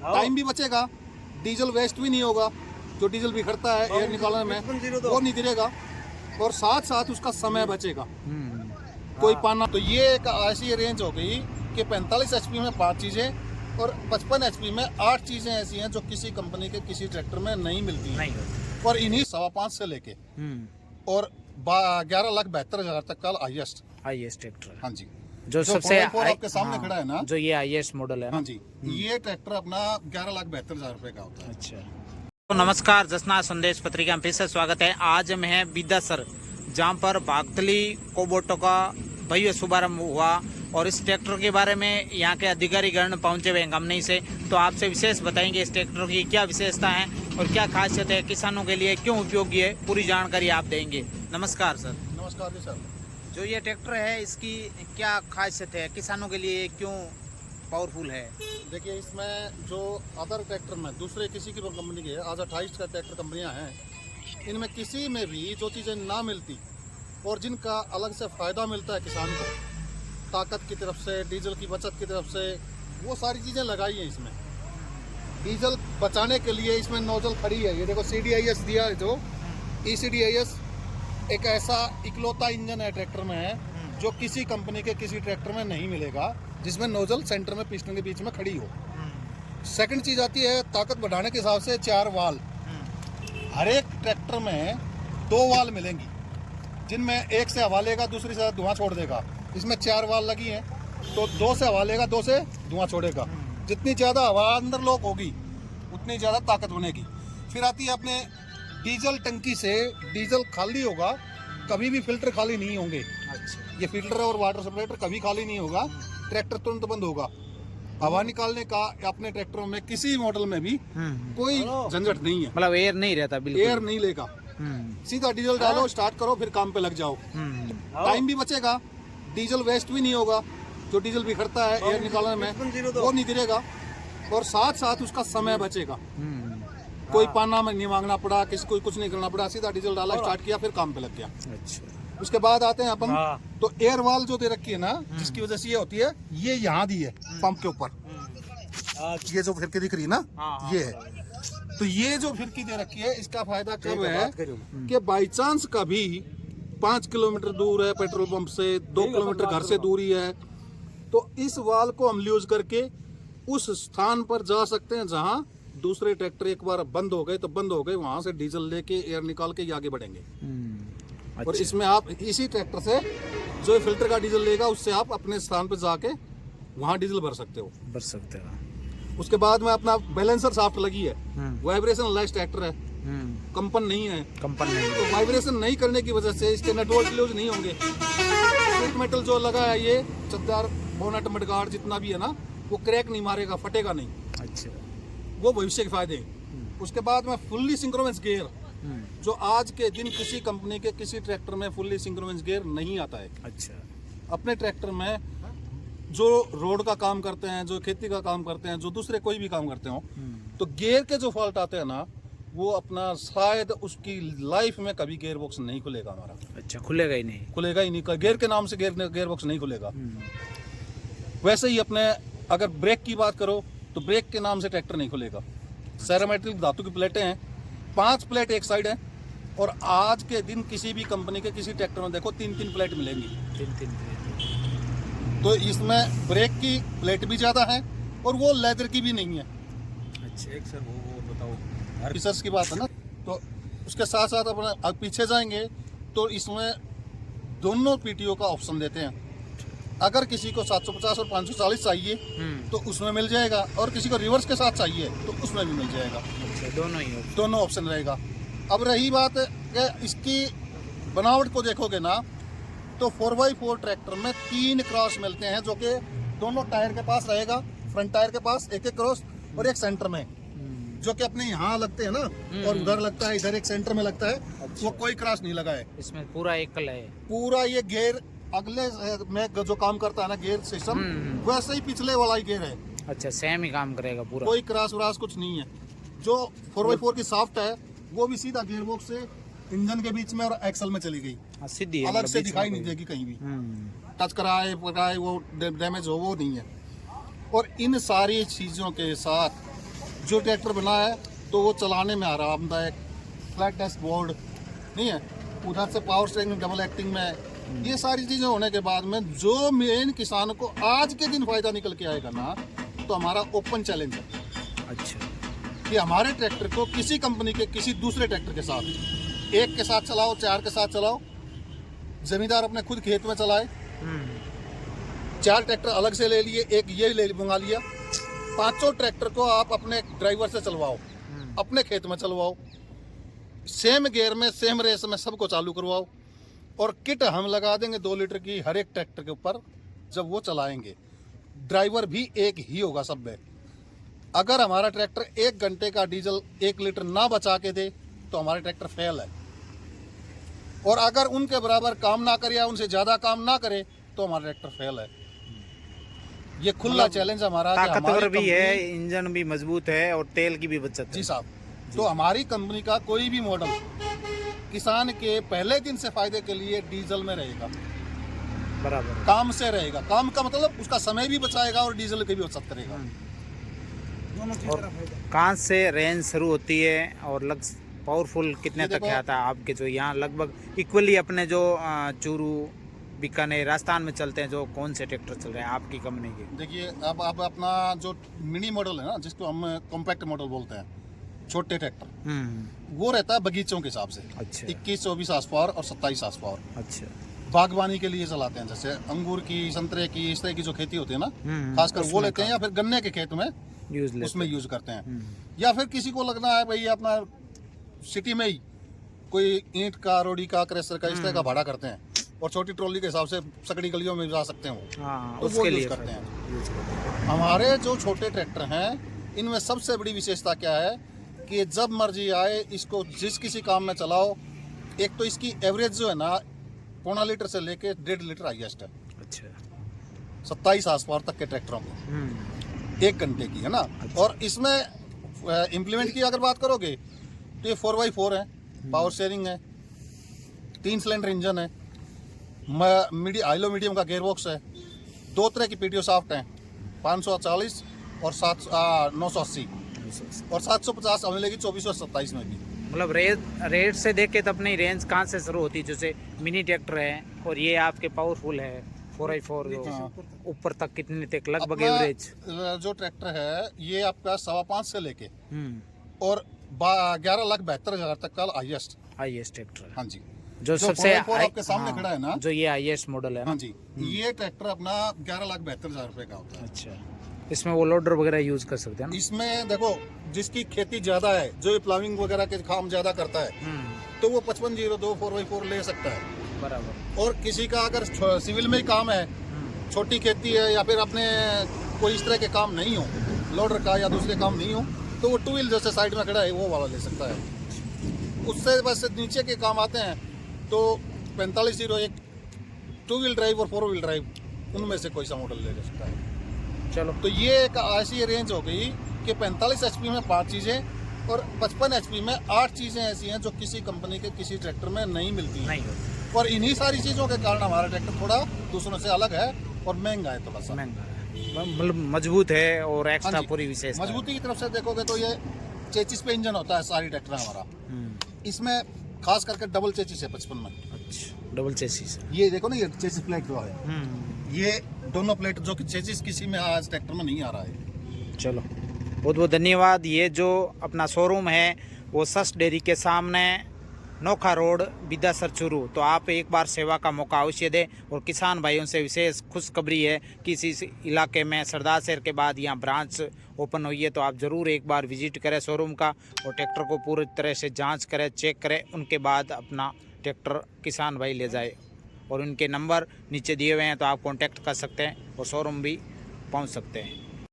Time भी बचेगा, diesel waste भी नहीं होगा, जो डीजल बिखरता है एयर निकालने में वो नहीं गिरेगा, और साथ साथ उसका समय बचेगा। कोई पाना तो ये एक ऐसी रेंज हो गई कि 45 HP में 5 चीज़ें और 55 HP में 8 चीज़ें ऐसी हैं जो किसी कंपनी के किसी ट्रैक्टर में नहीं मिलती हैं। और इन्हीं 5.25 से लेके और 11,72,000 तक का हाईएस्ट ट्रैक्टर। हाँ जी, जो सबसे आपके सामने खड़ा है ना, जो ये हाईएस्ट मॉडल है। हाँ जी, ये ट्रैक्टर अपना 11,72,000 रुपए का होता है। अच्छा तो नमस्कार, जसना संदेश पत्रिका में फिर से स्वागत है। आज हम हैं बिदासर, जहाँ पर बागतली कोबोटो का भव्य शुभारंभ हुआ और इस ट्रैक्टर के बारे में यहाँ के अधिकारीगण पहुंचे हुए हैं कंपनी से, तो आपसे विशेष बताएंगे इस ट्रैक्टर की क्या विशेषता है और क्या खासियत है, किसानों के लिए क्यों उपयोगी है, पूरी जानकारी आप देंगे। नमस्कार सर। नमस्कार जी सर। जो ये ट्रैक्टर है इसकी क्या खासियत है, किसानों के लिए क्यों पावरफुल है? देखिए, इसमें जो अदर ट्रैक्टर में दूसरे किसी की कंपनी के आज 28 का ट्रैक्टर कंपनियां हैं, इनमें किसी में भी जो चीज़ें ना मिलती और जिनका अलग से फ़ायदा मिलता है किसान को, ताकत की तरफ से, डीजल की बचत की तरफ से, वो सारी चीज़ें लगाई हैं इसमें। डीजल बचाने के लिए इसमें नोजल खड़ी है, ये देखो CDIS दिया है, जो ECDIS एक ऐसा इकलौता इंजन है ट्रैक्टर में है जो किसी कंपनी के किसी ट्रैक्टर में नहीं मिलेगा, जिसमें नोजल सेंटर में पिस्टन के बीच में खड़ी हो। सेकंड चीज़ आती है ताकत बढ़ाने के हिसाब से 4 वाल। हर एक ट्रैक्टर में 2 वाल मिलेंगी, जिनमें एक से हवा लेगा, दूसरी से धुआं छोड़ देगा। इसमें 4 वाल लगी हैं, तो 2 से हवा लेगा, 2 से धुआं छोड़ेगा। जितनी ज़्यादा हवा अंदर लॉक होगी उतनी ज़्यादा ताकत बनेगी। फिर आती है अपने डीजल टंकी से, डीजल खाली होगा, कभी भी फिल्टर खाली नहीं होंगे। ये फिल्टर और वाटर सेपरेटर कभी खाली नहीं होगा, ट्रैक्टर तुरंत बंद होगा। हवा निकालने का अपने ट्रैक्टरों में किसी मॉडल में भी कोई झंझट नहीं है, मतलब एयर नहीं रहता, बिल्कुल एयर नहीं लेगा। सीधा डीजल डालो, स्टार्ट करो, फिर काम पे लग जाओ। टाइम भी बचेगा, डीजल वेस्ट भी नहीं होगा, जो डीजल बिखरता है एयर निकालने में वो नहीं गिरेगा, और साथ साथ उसका समय बचेगा। कोई पाना में नहीं मांगना पड़ा, किसी को कुछ नहीं करना पड़ा, सीधा डीजल डाला, स्टार्ट किया, फिर काम पे लग गया। अच्छा, उसके बाद आते हैं अपन, तो एयर वाल जो दे रखी है ना, जिसकी वजह से ये होती है, ये यहाँ दी है पंप के ऊपर, ये जो फिरकी दिख रही है ना, ये है। तो ये जो फिरकी दे रखी है, इसका फायदा कब है कि बाई चांस कभी 5 किलोमीटर दूर है पेट्रोल पंप से, 2 किलोमीटर घर से दूरी है, तो इस वाल को हम यूज करके उस स्थान पर जा सकते हैं जहाँ दूसरे ट्रैक्टर एक बार बंद हो गए तो बंद हो गए, वहां से डीजल लेके एयर निकाल के आगे बढ़ेंगे। और इसमें आप इसी ट्रैक्टर से जो फिल्टर का डीजल लेगा, उससे आप अपने स्थान पर जाके वहां डीजल भर सकते हो। उसके बाद में अपना बैलेंसर शाफ्ट लगी है, वाइब्रेशन लेस ट्रैक्टर है, कंपन नहीं है। तो वाइब्रेशन नहीं करने की वजह से इसके नट बोल्ट लूज नहीं होंगे। सीट मेटल जो लगा है, ये चद्दर बोनट मडगार्ड जितना भी है ना, वो क्रैक नहीं मारेगा, फटेगा नहीं। अच्छा, वो भविष्य के फायदे। उसके बाद में फुल्ली सिंक्रोनस गियर, जो आज के दिन किसी कंपनी के किसी ट्रैक्टर में फुल्ली सिंक्रोनस गियर नहीं आता है। अच्छा, अपने ट्रैक्टर में जो रोड का काम करते हैं, जो खेती का काम करते हैं, जो दूसरे कोई भी काम करते हो, तो गियर के जो फॉल्ट आते हैं ना, वो अपना शायद उसकी लाइफ में कभी गियर बॉक्स नहीं खुलेगा हमारा। अच्छा, खुलेगा ही नहीं, गियर के नाम से गियर बॉक्स नहीं खुलेगा। वैसे ही अपने अगर ब्रेक की बात करो तो ब्रेक के नाम से ट्रैक्टर नहीं खुलेगा। सेरामेट्रिक धातु की प्लेटें हैं, 5 प्लेट एक साइड है, और आज के दिन किसी भी कंपनी के किसी ट्रैक्टर में देखो 3-3 प्लेट मिलेंगी। 3-3 प्लेट। तो इसमें ब्रेक की प्लेट भी ज़्यादा है और वो लेदर की भी नहीं है। अच्छा, एक सर वो बताओ, फीचर्स की बात है ना, तो उसके साथ साथ अपने पीछे जाएंगे तो इसमें दोनों PTO का ऑप्शन देते हैं। अगर किसी को 750 और 540 चाहिए तो उसमें मिल जाएगा, और किसी को रिवर्स के साथ चाहिए तो उसमें भी मिल जाएगा। अच्छा, दोनों ऑप्शन रहेगा। अब रही बात कि इसकी बनावट को देखोगे ना, तो 4x4 ट्रैक्टर में 3 क्रॉस मिलते हैं, जो कि दोनों टायर के पास रहेगा। फ्रंट टायर के पास एक क्रॉस और एक सेंटर में, जो कि अपने यहाँ लगते हैं ना, और उधर लगता है, इधर एक सेंटर में लगता है। अच्छा, वो कोई क्रॉस नहीं लगा है इसमें, पूरा एकल है। पूरा ये गियर अगले में जो काम करता है ना गियर सिस्टम, वैसे ही पिछले वाला ही गियर है। अच्छा, सेम ही काम करेगा पूरा, कोई क्रॉस व्रास कुछ नहीं है। जो 4x4 की शाफ्ट है, वो भी सीधा गियर बॉक्स से इंजन के बीच में और एक्सल में चली गई, सीधी, अलग से दिखाई नहीं देगी कहीं भी। टच कराए वो डैमेज हो, वो नहीं है। और इन सारी चीजों के साथ जो ट्रैक्टर बना है तो वो चलाने में आरामदायक, फ्लैट डैशबोर्ड नहीं है, उधर से पावर स्टीयरिंग डबल एक्टिंग में है। ये सारी चीज़ें होने के बाद में जो मेन किसान को आज के दिन फायदा निकल के आएगा ना, तो हमारा ओपन चैलेंज है अच्छा कि हमारे ट्रैक्टर को किसी कंपनी के किसी दूसरे ट्रैक्टर के साथ, एक के साथ चलाओ, चार के साथ चलाओ, जमींदार अपने खुद खेत में चलाए, 4 ट्रैक्टर अलग से ले लिए, एक ये ले मंगा लिया, 500 ट्रैक्टर को आप अपने ड्राइवर से चलवाओ, अपने खेत में चलवाओ, सेम गियर में सेम रेस में सबको चालू करवाओ, और किट हम लगा देंगे 2 लीटर की हर एक ट्रैक्टर के ऊपर। जब वो चलाएंगे ड्राइवर भी एक ही होगा सब में। अगर हमारा ट्रैक्टर 1 घंटे का डीजल 1 लीटर ना बचा के दे तो हमारा ट्रैक्टर फेल है, और अगर उनके बराबर काम ना करे या उनसे ज़्यादा काम ना करे तो हमारा ट्रैक्टर फेल है। ये खुला चैलेंज हमारा, ताकतवर भी है, इंजन भी मजबूत है और तेल की भी बचत है। जी साहब, तो हमारी कंपनी का कोई भी मॉडल किसान के पहले दिन से फायदे के लिए डीजल में रहेगा, बराबर काम से रहेगा। काम का मतलब उसका समय भी बचाएगा और डीजल की भी बचत करेगा। और कहाँ से रेंज शुरू होती है और पावरफुल कितने तक आता है आपके? जो यहाँ लगभग इक्वली अपने जो चूरू, बीकानेर, राजस्थान में चलते हैं, जो कौन से ट्रैक्टर चल रहे हैं आपकी कंपनी के? देखिए, अब अपना जो मिनी मॉडल है ना, जिसको हम कॉम्पैक्ट मॉडल बोलते हैं, छोटे ट्रैक्टर, वो रहता है बगीचों के हिसाब से। अच्छा। 21, 24 हार्स पावर और 27 हार्स पावर। अच्छा। बागवानी के लिए चलाते हैं, जैसे अंगूर की, संतरे की, इस तरह की जो खेती होती है ना, खासकर वो लेते हैं, या फिर गन्ने के खेत में उसमें यूज करते हैं। या फिर किसी को लगना है भाई अपना सिटी में ही कोई ईंट का, रोड़ी का, क्रेशर का, इस तरह का भाड़ा करते हैं, और छोटी ट्रॉली के हिसाब से सकड़ी गलियों में जा सकते हैं वो, तो वो यूज करते हैं। हमारे जो छोटे ट्रैक्टर हैं, इनमें सबसे बड़ी विशेषता क्या है कि जब मर्जी आए इसको जिस किसी काम में चलाओ। एक तो इसकी एवरेज जो है ना, 1.5 लीटर से लेके 1.5 लीटर हाईएस्ट है। अच्छा। 27 हार्स पावर तक के ट्रैक्टरों को 1 घंटे की है ना। अच्छा। और इसमें इम्प्लीमेंट की अगर बात करोगे तो ये 4x4 है, पावर शेयरिंग है, 3 सिलेंडर इंजन है, हाईलो मीडियम का गेयर बॉक्स है, 2 तरह की पीटीओ शाफ्ट है, 540 और 980 और 750 मिलेगी 24 और 27 में भी। मतलब रेट से देख के तो अपनी रेंज कहाँ से शुरू होती है? जैसे मिनी ट्रैक्टर है और ये आपके पावरफुल है 4x4, ऊपर तक कितने तक लगभग एवरेज? जो ट्रैक्टर है ये आपका 5.25 से लेके और 11,72,000 तक का हाईएस्ट ट्रैक्टर है। हाँ जी, जो सबसे आपके सामने खड़ा है ना, जो ये हाईएस्ट मॉडल है। हाँ जी, ये ट्रैक्टर अपना 11,72,000 रुपए का होता है। अच्छा। इसमें वो लोडर वगैरह यूज कर सकते हैं? इसमें देखो, जिसकी खेती ज्यादा है, जो ये प्लाविंग वगैरह के काम ज्यादा करता है, तो वो 5502 4x4 ले सकता है, बराबर। और किसी का अगर सिविल में ही काम है, छोटी खेती है, या फिर अपने कोई इस तरह के काम नहीं हो, लोडर का या दूसरे काम नहीं हो, तो वो 2 व्हील जैसे साइड में खड़ा है वो वाला ले सकता है। उससे बस नीचे के काम आते हैं तो 4501 2 व्हील ड्राइव और 4 व्हील ड्राइव, उनमें से कोई सा मॉडल ले सकता है। चलो, तो ये एक ऐसी रेंज हो गई कि 45 HP में 5 चीज़ें और 55 HP में 8 चीज़ें ऐसी हैं जो किसी कंपनी के किसी ट्रैक्टर में नहीं मिलती हैं। और इन्हीं सारी चीज़ों के कारण हमारा ट्रैक्टर थोड़ा दूसरों से अलग है और महंगा है, थोड़ा सा महंगा है, मतलब मजबूत है और एक्स्ट्रा पूरी विशेषता। मजबूती की तरफ से देखोगे तो ये चेचिस पे इंजन होता है सारी ट्रैक्टर हमारा। इसमें खास करके डबल चेचिस है 55 में। अच्छा, डबल चेचिस। ये देखो ना, ये चेचिस प्लेट जो है, ये दोनों प्लेट जो कि चेचिस किसी में आज ट्रैक्टर में नहीं आ रहा है। चलो, बहुत बहुत धन्यवाद। ये जो अपना शोरूम है वो सस डेयरी के सामने, नोखा रोड, बिद्दासर, चूरू। तो आप एक बार सेवा का मौका अवश्य दें। और किसान भाइयों से विशेष खुशखबरी है कि इस इलाके में सरदार शहर के बाद यहाँ ब्रांच ओपन हुई है, तो आप ज़रूर एक बार विजिट करें शोरूम का और ट्रैक्टर को पूरी तरह से जांच करें, चेक करें, उनके बाद अपना ट्रैक्टर किसान भाई ले जाए। और उनके नंबर नीचे दिए हुए हैं, तो आप कांटेक्ट कर सकते हैं और शोरूम भी पहुंच सकते हैं।